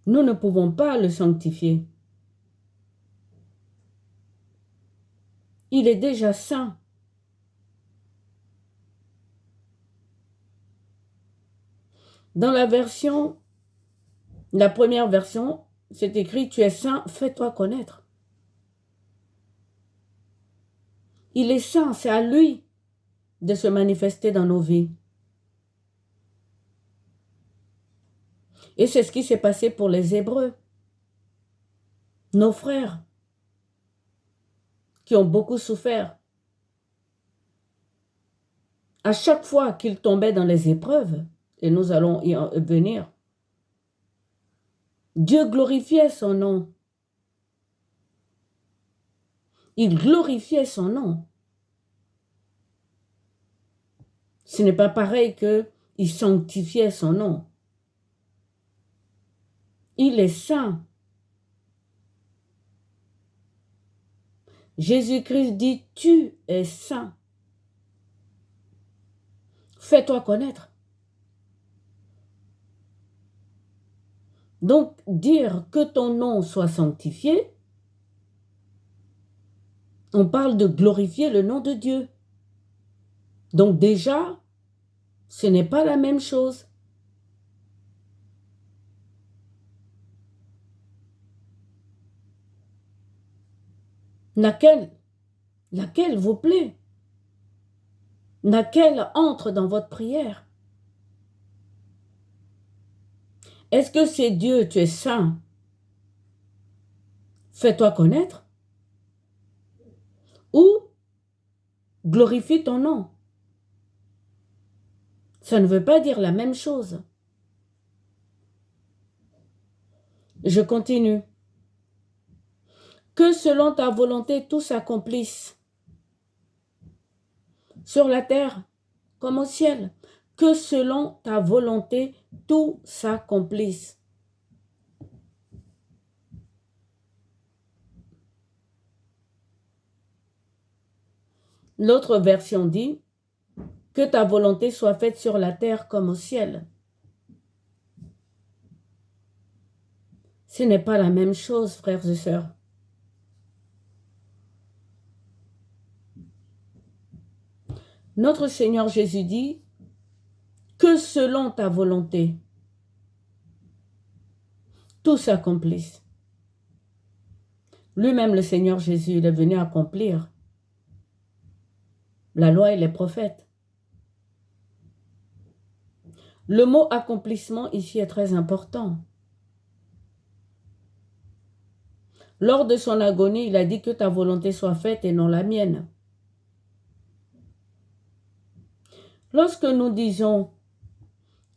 nous ne pouvons pas le sanctifier. Il est déjà saint. Dans la première version, c'est écrit « Tu es saint, fais-toi connaître ». Il est saint, c'est à lui de se manifester dans nos vies. Et c'est ce qui s'est passé pour les Hébreux, nos frères, qui ont beaucoup souffert. À chaque fois qu'ils tombaient dans les épreuves, et nous allons y venir, Dieu glorifiait son nom. Il glorifiait son nom. Ce n'est pas pareil qu'il sanctifiait son nom. Il est saint. Jésus-Christ dit, tu es saint. Fais-toi connaître. Donc, dire que ton nom soit sanctifié, on parle de glorifier le nom de Dieu. Donc déjà, ce n'est pas la même chose. Laquelle vous plaît? Laquelle entre dans votre prière? Est-ce que c'est Dieu, tu es saint? Fais-toi connaître? Ou glorifie ton nom? Ça ne veut pas dire la même chose. Je continue. Que selon ta volonté tout s'accomplisse, sur la terre comme au ciel. Que selon ta volonté tout s'accomplisse. L'autre version dit que ta volonté soit faite sur la terre comme au ciel. Ce n'est pas la même chose, frères et sœurs. Notre Seigneur Jésus dit que selon ta volonté, tout s'accomplisse. Lui-même, le Seigneur Jésus, il est venu accomplir la loi et les prophètes. Le mot accomplissement ici est très important. Lors de son agonie, il a dit que ta volonté soit faite et non la mienne. Lorsque nous disons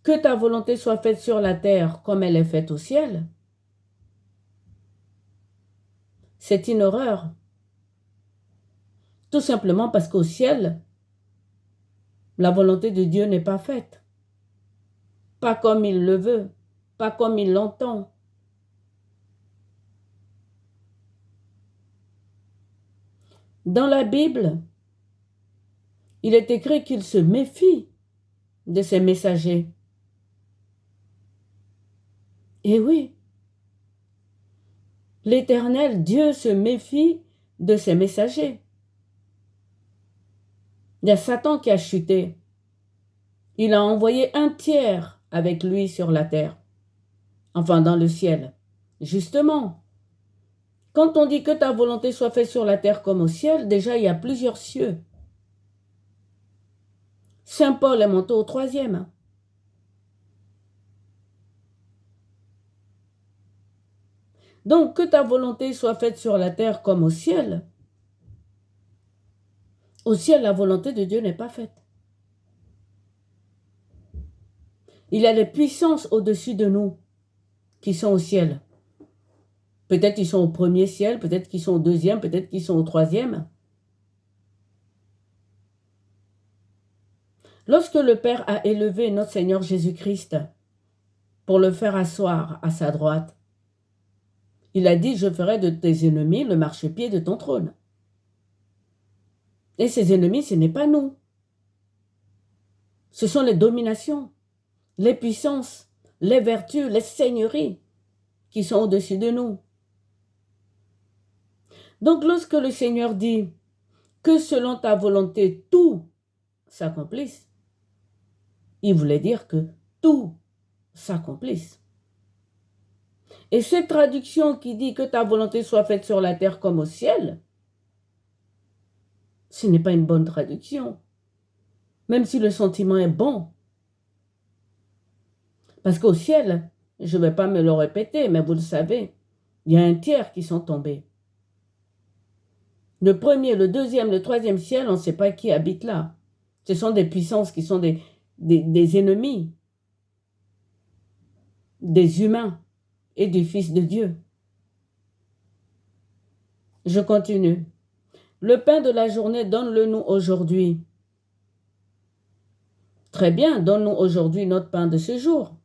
que ta volonté soit faite sur la terre comme elle est faite au ciel, c'est une horreur. Tout simplement parce qu'au ciel, la volonté de Dieu n'est pas faite. Pas comme il le veut, pas comme il l'entend. Dans la Bible, il est écrit qu'il se méfie de ses messagers. Et oui, l'Éternel, Dieu se méfie de ses messagers. Il y a Satan qui a chuté. Il a envoyé un tiers avec lui sur la terre, enfin dans le ciel. Justement, quand on dit que ta volonté soit faite sur la terre comme au ciel, déjà il y a plusieurs cieux. Saint Paul est monté au 3e. Donc, que ta volonté soit faite sur la terre comme au ciel, la volonté de Dieu n'est pas faite. Il y a des puissances au-dessus de nous qui sont au ciel. Peut-être qu'ils sont au 1er ciel, peut-être qu'ils sont au 2e, peut-être qu'ils sont au 3e. Lorsque le Père a élevé notre Seigneur Jésus-Christ pour le faire asseoir à sa droite, il a dit, je ferai de tes ennemis le marchepied de ton trône. Et ces ennemis, ce n'est pas nous. Ce sont les dominations, les puissances, les vertus, les seigneuries. qui sont au-dessus de nous. Donc, lorsque le Seigneur dit que selon ta volonté, tout s'accomplisse, il voulait dire que tout s'accomplisse. Et cette traduction qui dit que ta volonté soit faite sur la terre comme au ciel, ce n'est pas une bonne traduction, même si le sentiment est bon. Parce qu'au ciel, je ne vais pas me le répéter, mais vous le savez, il y a un tiers qui sont tombés. Le premier, le deuxième, le troisième ciel, on ne sait pas qui habite là. Ce sont des puissances qui sont des ennemis, des humains et du Fils de Dieu. Je continue. Le pain de la journée, donne-le-nous aujourd'hui. Très bien, donne-nous aujourd'hui notre pain de ce jour.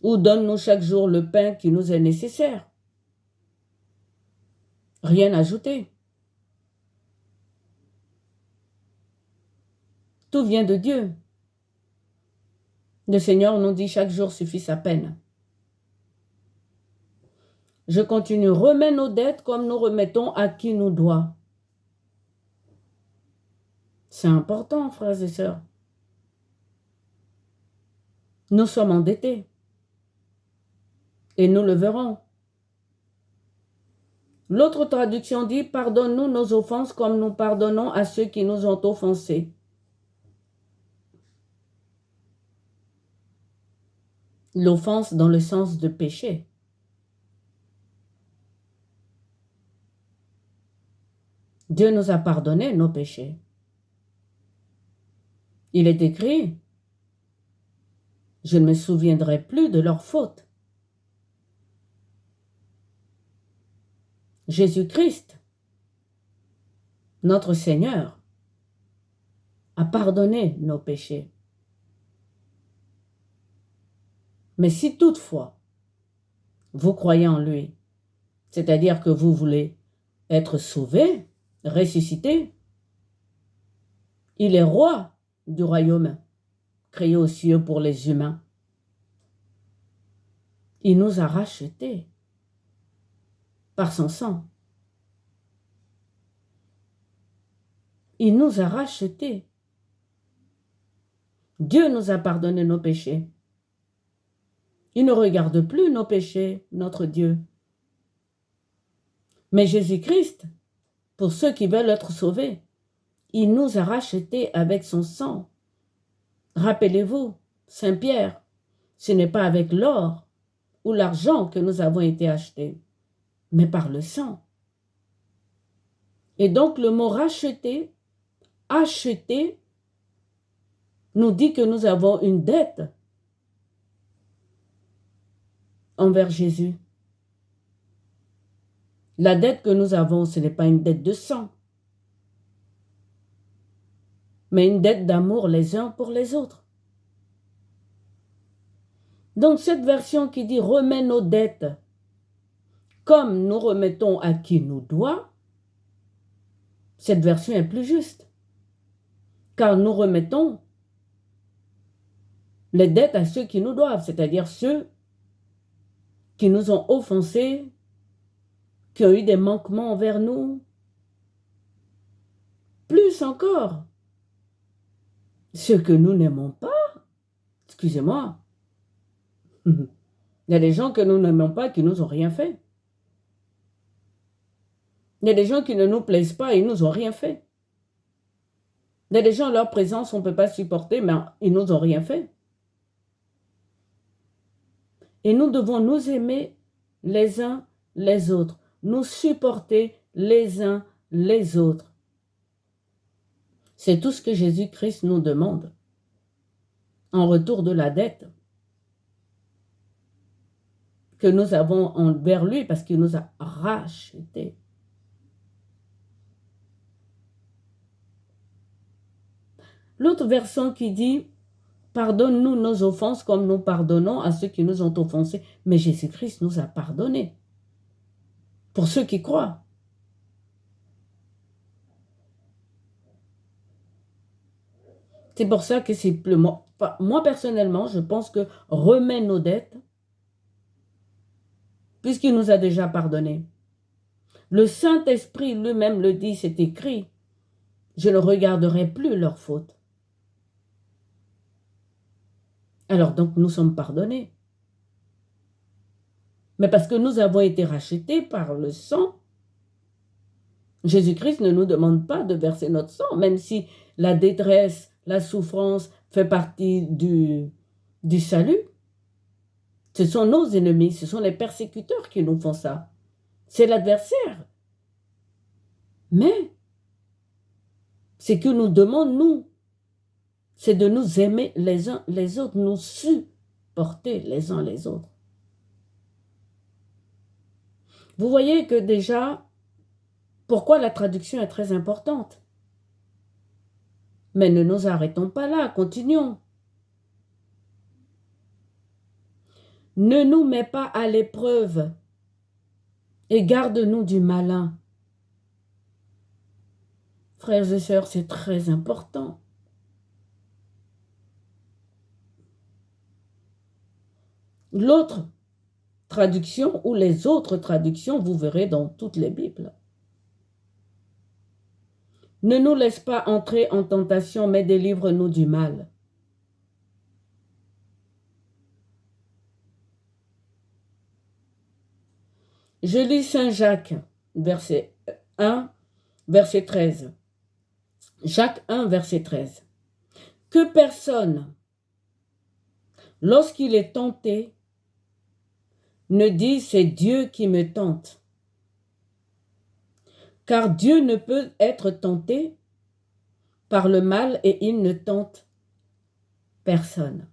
Ou donne-nous chaque jour le pain qui nous est nécessaire. Rien ajouté. Tout vient de Dieu. Le Seigneur nous dit chaque jour suffit sa peine. Je continue. Remets nos dettes comme nous remettons à qui nous doit. C'est important, frères et sœurs. Nous sommes endettés. Et nous le verrons. L'autre traduction dit, pardonne-nous nos offenses comme nous pardonnons à ceux qui nous ont offensés. L'offense dans le sens de péché. Dieu nous a pardonné nos péchés. Il est écrit, je ne me souviendrai plus de leurs fautes. Jésus-Christ, notre Seigneur, a pardonné nos péchés. Mais si toutefois, vous croyez en lui, c'est-à-dire que vous voulez être sauvé, ressuscité, il est roi du royaume, créé aux cieux pour les humains. Il nous a rachetés par son sang. Il nous a rachetés. Dieu nous a pardonné nos péchés. Il ne regarde plus nos péchés, notre Dieu. Mais Jésus-Christ, pour ceux qui veulent être sauvés, il nous a rachetés avec son sang. Rappelez-vous, Saint Pierre, ce n'est pas avec l'or ou l'argent que nous avons été achetés, mais par le sang. Et donc le mot racheter, acheter, nous dit que nous avons une dette envers Jésus. La dette que nous avons, ce n'est pas une dette de sang, mais une dette d'amour les uns pour les autres. Donc cette version qui dit « remets nos dettes comme nous remettons à qui nous doit », cette version est plus juste, car nous remettons les dettes à ceux qui nous doivent, c'est-à-dire ceux qui nous ont offensés, qui ont eu des manquements envers nous. Plus encore, ceux que nous n'aimons pas, excusez-moi, il y a des gens que nous n'aimons pas qui nous ont rien fait. Il y a des gens qui ne nous plaisent pas et ils nous ont rien fait. Il y a des gens, leur présence, on ne peut pas supporter, mais ils nous ont rien fait. Et nous devons nous aimer les uns les autres, nous supporter les uns les autres. C'est tout ce que Jésus-Christ nous demande en retour de la dette que nous avons envers lui parce qu'il nous a rachetés. L'autre version qui dit « Pardonne-nous nos offenses comme nous pardonnons à ceux qui nous ont offensés. » Mais Jésus-Christ nous a pardonnés. Pour ceux qui croient. C'est pour ça que moi personnellement, je pense que remet nos dettes, puisqu'il nous a déjà pardonné. Le Saint-Esprit lui-même le dit, c'est écrit, je ne regarderai plus leurs fautes. Alors donc nous sommes pardonnés. Mais parce que nous avons été rachetés par le sang, Jésus-Christ ne nous demande pas de verser notre sang, même si la détresse, la souffrance fait partie du salut. Ce sont nos ennemis, ce sont les persécuteurs qui nous font ça. C'est l'adversaire. Mais ce que nous demandons, nous, c'est de nous aimer les uns les autres, nous supporter les uns les autres. Vous voyez que déjà, pourquoi la traduction est très importante. Mais ne nous arrêtons pas là, continuons. Ne nous mets pas à l'épreuve et garde-nous du malin. Frères et sœurs, c'est très important. L'autre traduction ou les autres traductions, vous verrez dans toutes les Bibles. Ne nous laisse pas entrer en tentation, mais délivre-nous du mal. Je lis Saint Jacques, verset 1, verset 13. Jacques 1, verset 13. Que personne, lorsqu'il est tenté, ne dise c'est Dieu qui me tente. Car Dieu ne peut être tenté par le mal et il ne tente personne.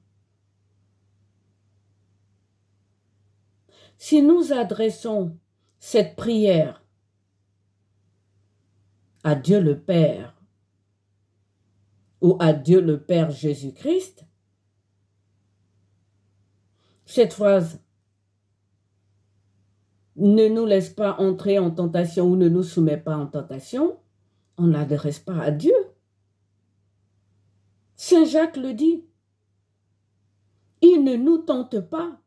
Si nous adressons cette prière à Dieu le Père ou à Dieu le Père Jésus-Christ, cette phrase ne nous laisse pas entrer en tentation ou ne nous soumet pas en tentation, on ne l'adresse pas à Dieu. Saint Jacques le dit. Il ne nous tente pas.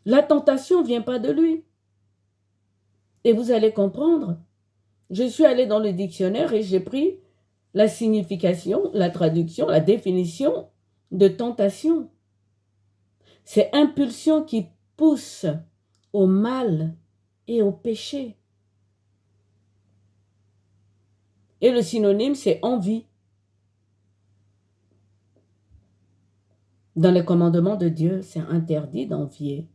La tentation ne vient pas de lui. Et vous allez comprendre. Je suis allée dans le dictionnaire et j'ai pris la signification, la traduction, la définition de tentation. C'est impulsion qui pousse au mal et au péché. Et le synonyme, c'est envie. Dans les commandements de Dieu, c'est interdit d'envier.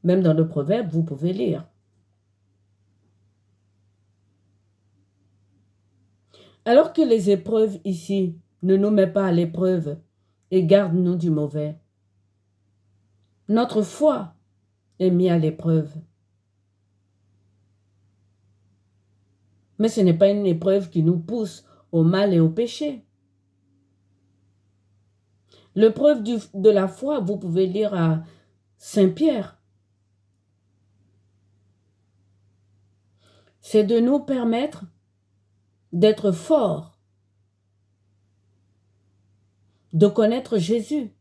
Même dans le proverbe, vous pouvez lire. Alors que les épreuves ici ne nous mettent pas à l'épreuve et gardent-nous du mauvais, notre foi est mise à l'épreuve. Mais ce n'est pas une épreuve qui nous pousse au mal et au péché. L'épreuve de la foi, vous pouvez lire à Saint Pierre. C'est de nous permettre d'être forts, de connaître Jésus,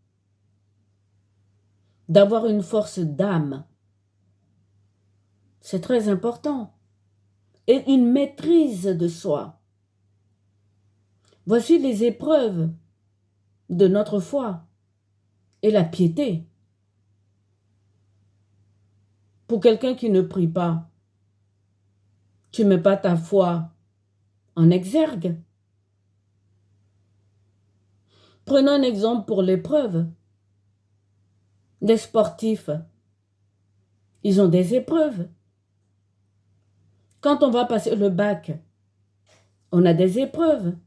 d'avoir une force d'âme. C'est très important. Et une maîtrise de soi. Voici les épreuves de notre foi et la piété. Pour quelqu'un qui ne prie pas, tu ne mets pas ta foi en exergue. Prenons un exemple pour l'épreuve. Les sportifs, ils ont des épreuves. Quand on va passer le bac, on a des épreuves.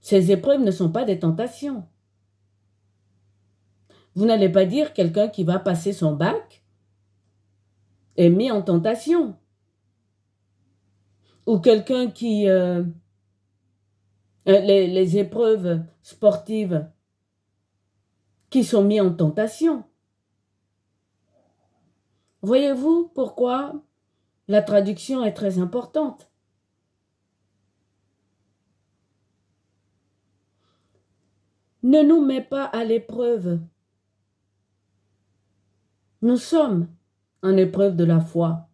Ces épreuves ne sont pas des tentations. Vous n'allez pas dire quelqu'un qui va passer son bac est mis en tentation. Ou quelqu'un qui... les épreuves sportives qui sont mis en tentation. Voyez-vous pourquoi la traduction est très importante? Ne nous mets pas à l'épreuve Nous sommes en épreuve de la foi.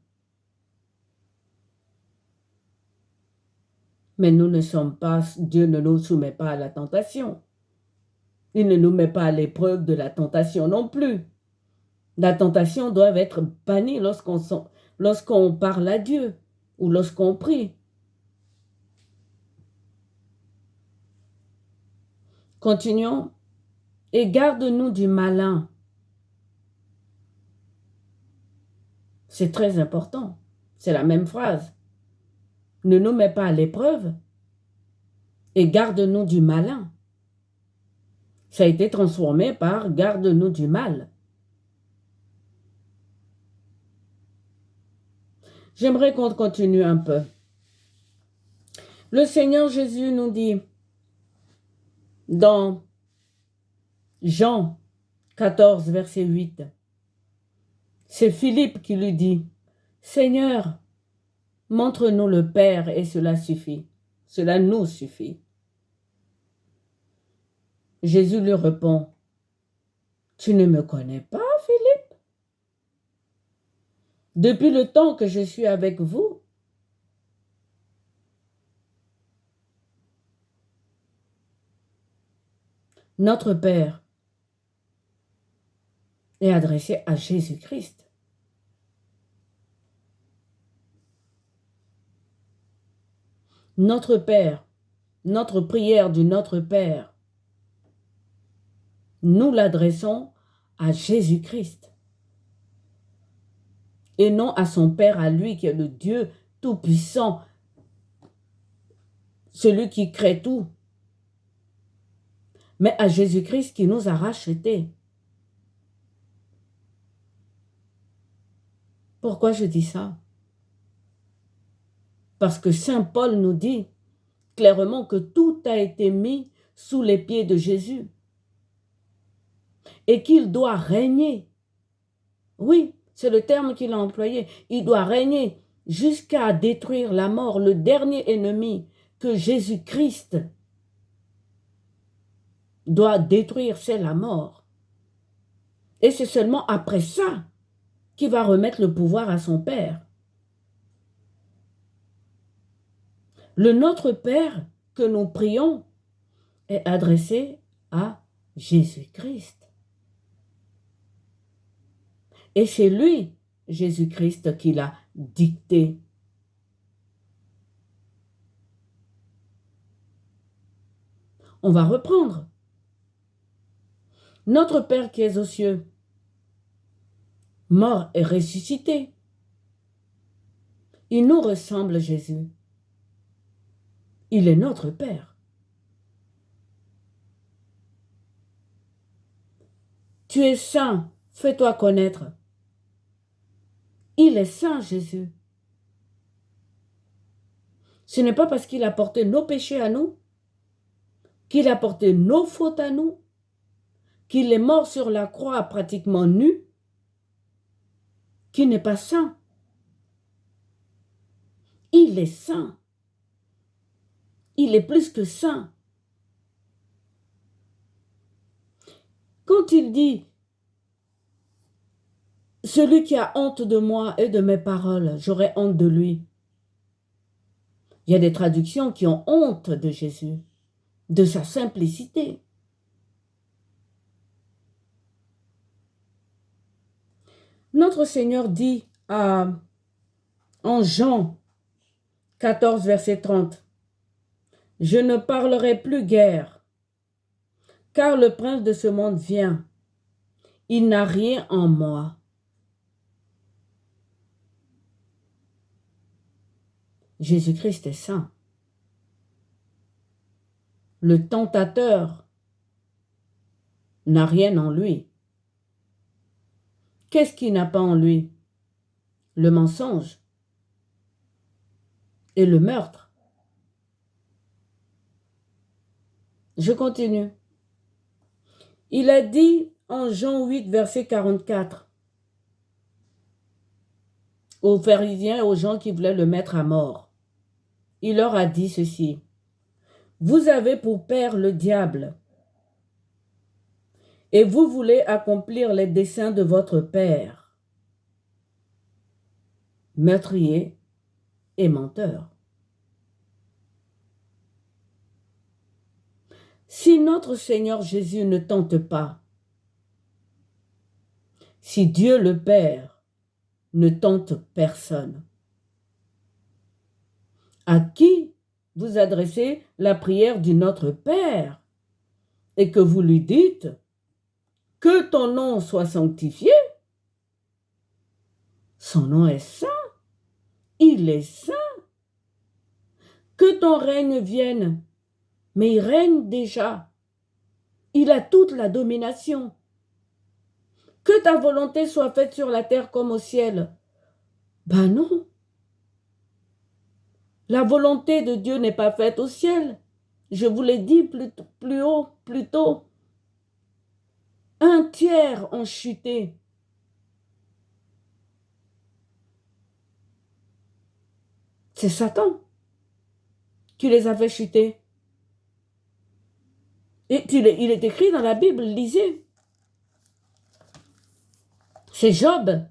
Mais nous ne sommes pas, Dieu ne nous soumet pas à la tentation. Il ne nous met pas à l'épreuve de la tentation non plus. La tentation doit être bannie lorsqu'on parle à Dieu ou lorsqu'on prie. Continuons. Et garde-nous du malin. C'est très important. C'est la même phrase. Ne nous mets pas à l'épreuve et garde-nous du malin. Ça a été transformé par garde-nous du mal. J'aimerais qu'on continue un peu. Le Seigneur Jésus nous dit dans Jean 14, verset 8, c'est Philippe qui lui dit, Seigneur, montre-nous le Père et cela suffit. Cela nous suffit. Jésus lui répond, tu ne me connais pas, Philippe? Depuis le temps que je suis avec vous, notre Père est adressé à Jésus-Christ. Notre Père, notre prière du Notre Père, nous l'adressons à Jésus-Christ et non à son Père, à lui qui est le Dieu tout-puissant, celui qui crée tout, mais à Jésus-Christ qui nous a rachetés. Pourquoi je dis ça? Parce que Saint Paul nous dit clairement que tout a été mis sous les pieds de Jésus et qu'il doit régner. Oui, c'est le terme qu'il a employé. Il doit régner jusqu'à détruire la mort, le dernier ennemi que Jésus-Christ doit détruire, c'est la mort. Et c'est seulement après ça qu'il va remettre le pouvoir à son Père. Le Notre Père que nous prions est adressé à Jésus-Christ. Et c'est lui, Jésus-Christ, qui l'a dicté. On va reprendre. Notre Père qui est aux cieux, mort et ressuscité. Il nous ressemble, Jésus. Il est notre Père. Tu es saint, fais-toi connaître. Il est saint, Jésus. Ce n'est pas parce qu'il a porté nos péchés à nous, qu'il a porté nos fautes à nous, qu'il est mort sur la croix pratiquement nu, qu'il n'est pas saint. Il est saint. Il est plus que saint. Quand il dit « Celui qui a honte de moi et de mes paroles, j'aurai honte de lui », il y a des traductions qui ont honte de Jésus, de sa simplicité. Notre Seigneur dit en Jean 14, verset 30, « Je ne parlerai plus guère, car le prince de ce monde vient. Il n'a rien en moi. » Jésus-Christ est saint. Le tentateur n'a rien en lui. Qu'est-ce qu'il n'a pas en lui? Le mensonge et le meurtre. Je continue. Il a dit en Jean 8, verset 44, aux pharisiens et aux gens qui voulaient le mettre à mort. Il leur a dit ceci, « Vous avez pour père le diable, et vous voulez accomplir les desseins de votre père. meurtrier et menteur. Si notre Seigneur Jésus ne tente pas, si Dieu le Père ne tente personne, à qui vous adressez la prière du Notre Père et que vous lui dites que ton nom soit sanctifié, son nom est saint, il est saint, que ton règne vienne, mais il règne déjà, il a toute la domination, que ta volonté soit faite sur la terre comme au ciel. Ben non, la volonté de Dieu n'est pas faite au ciel, je vous l'ai dit plus haut, plus tôt. Un tiers ont chuté. C'est Satan qui les a fait chuter. Et il est écrit dans la Bible, lisez. C'est Job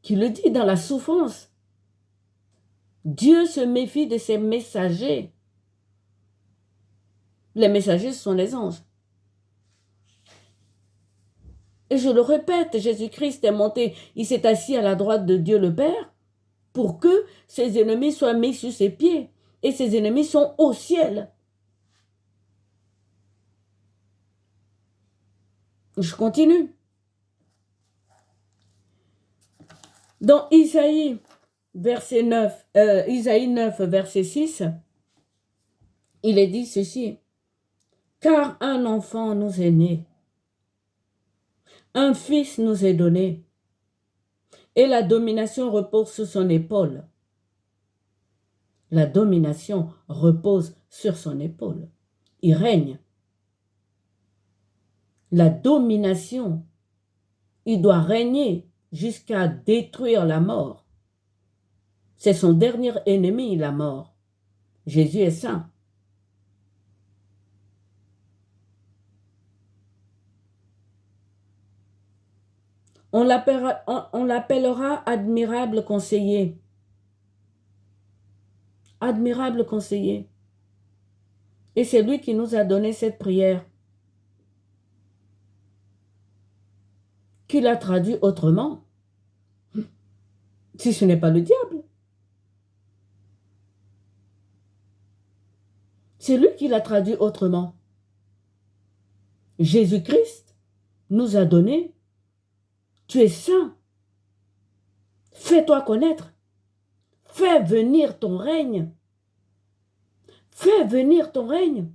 qui le dit dans la souffrance. Dieu se méfie de ses messagers. Les messagers, ce sont les anges. Et je le répète, Jésus-Christ est monté, il s'est assis à la droite de Dieu le Père pour que ses ennemis soient mis sous ses pieds. Et ses ennemis sont au ciel. Je continue. Dans Isaïe, Isaïe 9, verset 6, il est dit ceci. Car un enfant nous est né, un fils nous est donné, et la domination repose sur son épaule. La domination repose sur son épaule. Il règne. La domination, il doit régner jusqu'à détruire la mort. C'est son dernier ennemi, la mort. Jésus est saint. On l'appellera admirable conseiller. Admirable conseiller. Et c'est lui qui nous a donné cette prière. Qui l'a traduit autrement. Si ce n'est pas le diable. C'est lui qui l'a traduit autrement. Jésus-Christ nous a donné. Tu es saint. Fais-toi connaître. Fais venir ton règne. Fais venir ton règne.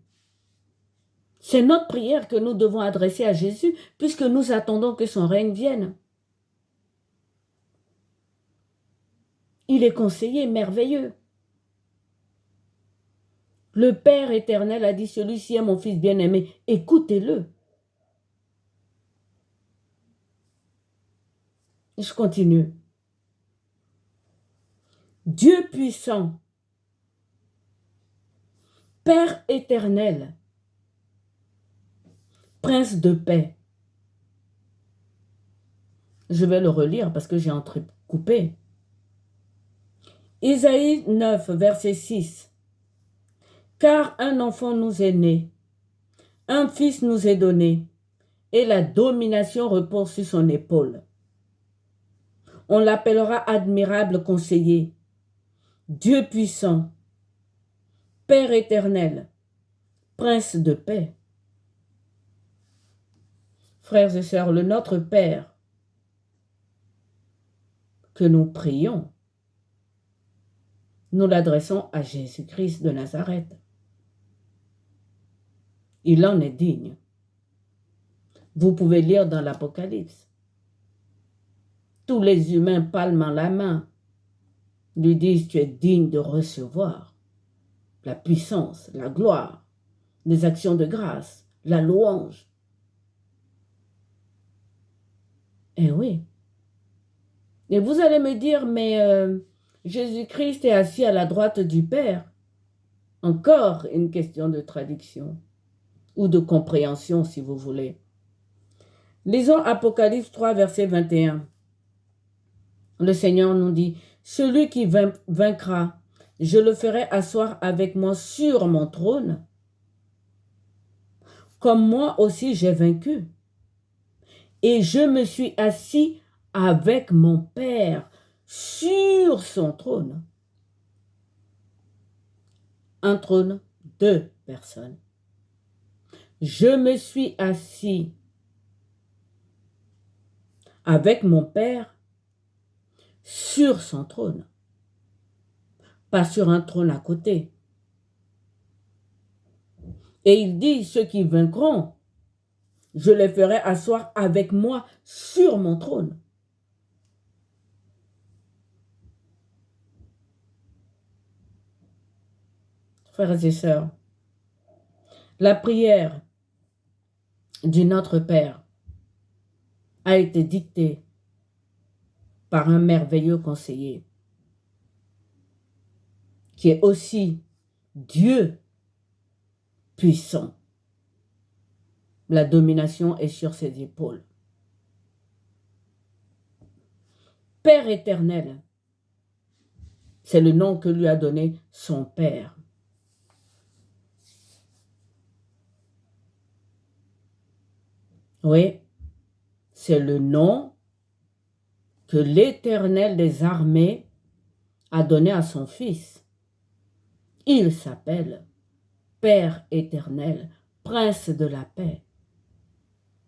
C'est notre prière que nous devons adresser à Jésus puisque nous attendons que son règne vienne. Il est conseiller merveilleux. Le Père éternel a dit, celui-ci est mon fils bien-aimé, écoutez-le. Je continue. Dieu puissant, Père éternel, Prince de paix. Je vais le relire parce que j'ai entrecoupé. Isaïe 9, verset 6. Car un enfant nous est né, un fils nous est donné, et la domination repose sur son épaule. On l'appellera admirable conseiller, Dieu puissant, Père éternel, Prince de paix. Frères et sœurs, le Notre Père que nous prions, nous l'adressons à Jésus-Christ de Nazareth. Il en est digne. Vous pouvez lire dans l'Apocalypse. Tous les humains palmant la main lui disent, tu es digne de recevoir la puissance, la gloire, les actions de grâce, la louange. Eh oui. Et vous allez me dire, mais Jésus-Christ est assis à la droite du Père. Encore une question de traduction ou de compréhension, si vous voulez. Lisons Apocalypse 3, verset 21. Le Seigneur nous dit, celui qui vaincra, je le ferai asseoir avec moi sur mon trône, comme moi aussi j'ai vaincu. Et je me suis assis avec mon Père sur son trône. Un trône, deux personnes. Je me suis assis avec mon Père sur son trône. Pas sur un trône à côté. Et il dit, ceux qui vaincront, je les ferai asseoir avec moi sur mon trône. Frères et sœurs, la prière du Notre Père a été dictée par un merveilleux conseiller qui est aussi Dieu puissant. La domination est sur ses épaules. Père éternel, c'est le nom que lui a donné son Père. Oui, c'est le nom que l'Éternel des armées a donné à son Fils. Il s'appelle Père éternel, Prince de la paix.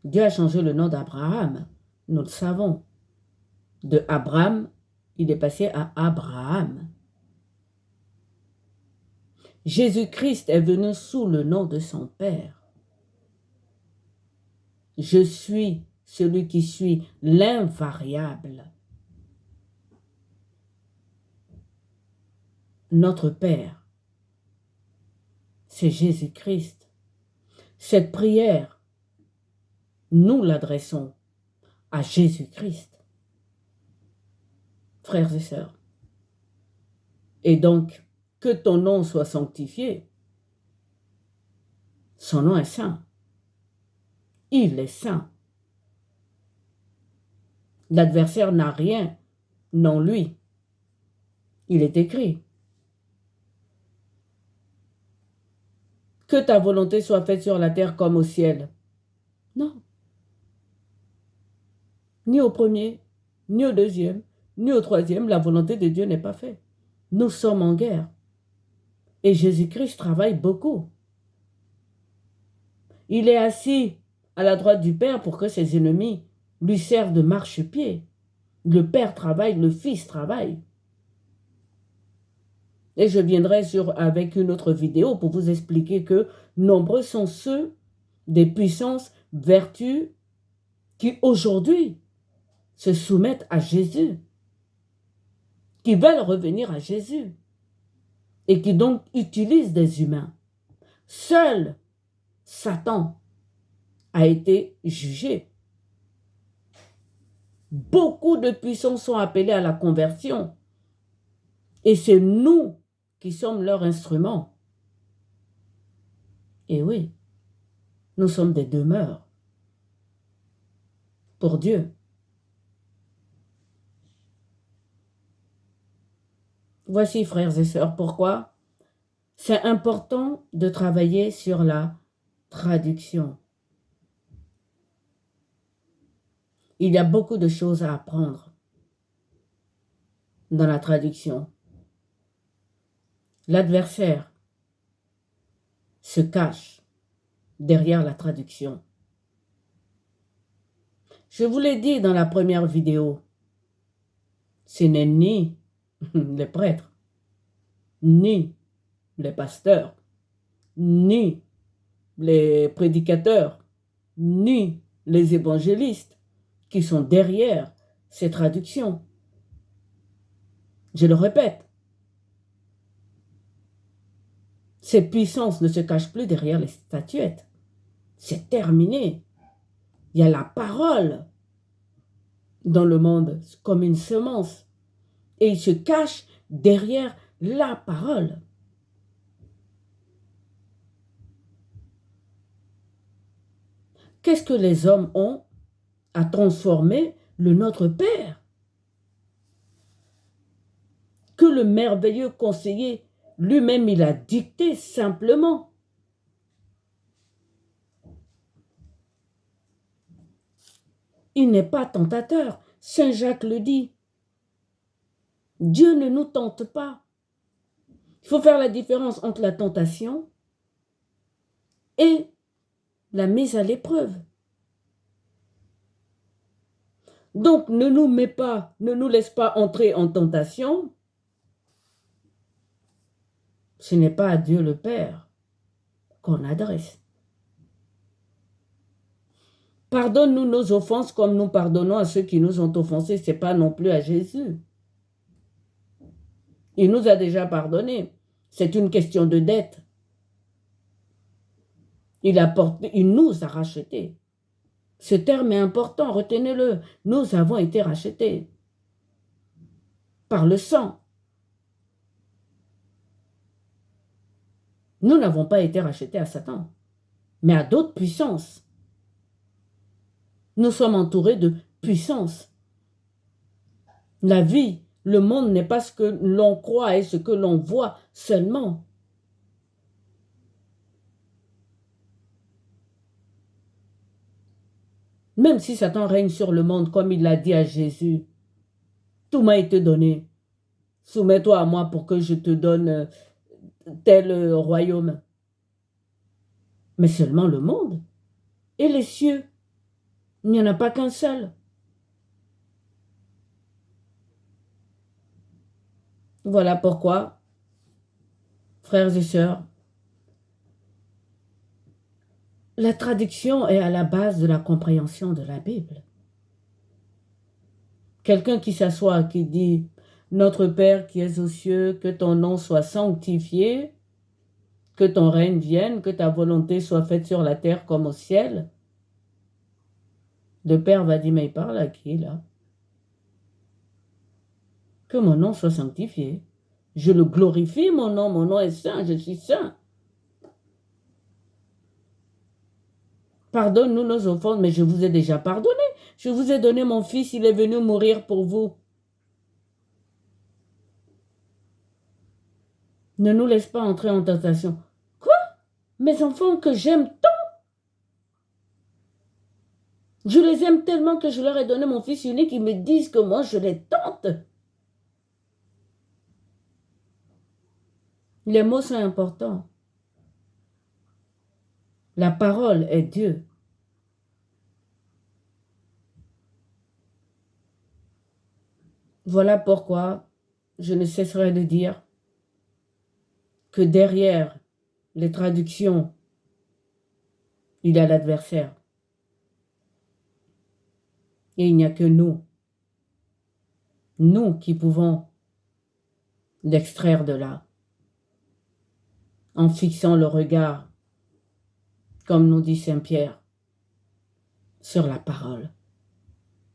Dieu a changé le nom d'Abraham, nous le savons. De Abraham, il est passé à Abraham. Jésus-Christ est venu sous le nom de son Père. Je suis celui qui suis l'invariable. Notre Père, c'est Jésus-Christ. Cette prière, nous l'adressons à Jésus-Christ. Frères et sœurs. Et donc, que ton nom soit sanctifié. Son nom est saint. Il est saint. L'adversaire n'a rien, non lui. Il est écrit. Que ta volonté soit faite sur la terre comme au ciel. Non. Ni au premier, ni au deuxième, ni au troisième, la volonté de Dieu n'est pas faite. Nous sommes en guerre. Et Jésus-Christ travaille beaucoup. Il est assis à la droite du Père pour que ses ennemis lui servent de marchepied. Le Père travaille, le Fils travaille. Et je viendrai avec une autre vidéo pour vous expliquer que nombreux sont ceux des puissances, vertus, qui aujourd'hui se soumettent à Jésus, qui veulent revenir à Jésus et qui donc utilisent des humains. Seul Satan a été jugé. Beaucoup de puissants sont appelés à la conversion. Et c'est nous qui sommes leur instrument. Et oui, nous sommes des demeures pour Dieu. Voici, frères et sœurs, pourquoi c'est important de travailler sur la traduction. Il y a beaucoup de choses à apprendre dans la traduction. L'adversaire se cache derrière la traduction. Je vous l'ai dit dans la première vidéo, ce n'est ni les prêtres, ni les pasteurs, ni les prédicateurs, ni les évangélistes qui sont derrière ces traductions. Je le répète, ces puissances ne se cachent plus derrière les statuettes. C'est terminé. Il y a la parole dans le monde comme une semence. Et il se cache derrière la parole. Qu'est-ce que les hommes ont à transformer le Notre Père? le merveilleux conseiller, lui-même, il a dicté simplement. Il n'est pas tentateur. Saint Jacques le dit. Dieu ne nous tente pas. Il faut faire la différence entre la tentation et la mise à l'épreuve. Donc, ne nous laisse pas entrer en tentation. Ce n'est pas à Dieu le Père qu'on adresse. Pardonne-nous nos offenses comme nous pardonnons à ceux qui nous ont offensés. Ce n'est pas non plus à Jésus. Il nous a déjà pardonné. C'est une question de dette. Il nous a rachetés. Ce terme est important, retenez-le. Nous avons été rachetés par le sang. Nous n'avons pas été rachetés à Satan, mais à d'autres puissances. Nous sommes entourés de puissances. La vie, le monde n'est pas ce que l'on croit et ce que l'on voit seulement. Même si Satan règne sur le monde, comme il l'a dit à Jésus, tout m'a été donné. Soumets-toi à moi pour que je te donne tel royaume. Mais seulement le monde et les cieux. Il n'y en a pas qu'un seul. Voilà pourquoi, frères et sœurs, la traduction est à la base de la compréhension de la Bible. Quelqu'un qui s'assoit, qui dit « Notre Père qui es aux cieux, que ton nom soit sanctifié, que ton règne vienne, que ta volonté soit faite sur la terre comme au ciel. » Le Père va dire « Mais il parle à qui là? Que mon nom soit sanctifié. Je le glorifie, mon nom est saint, je suis saint. Pardonne-nous nos offenses, mais je vous ai déjà pardonné. Je vous ai donné mon fils, il est venu mourir pour vous. Ne nous laisse pas entrer en tentation. Quoi? Mes enfants que j'aime tant? Je les aime tellement que je leur ai donné mon fils unique, ils me disent que moi je les tente. Les mots sont importants. La parole est Dieu. Voilà pourquoi je ne cesserai de dire que derrière les traductions, il y a l'adversaire. Et il n'y a que nous qui pouvons l'extraire de là, en fixant le regard, comme nous dit Saint Pierre, sur la parole.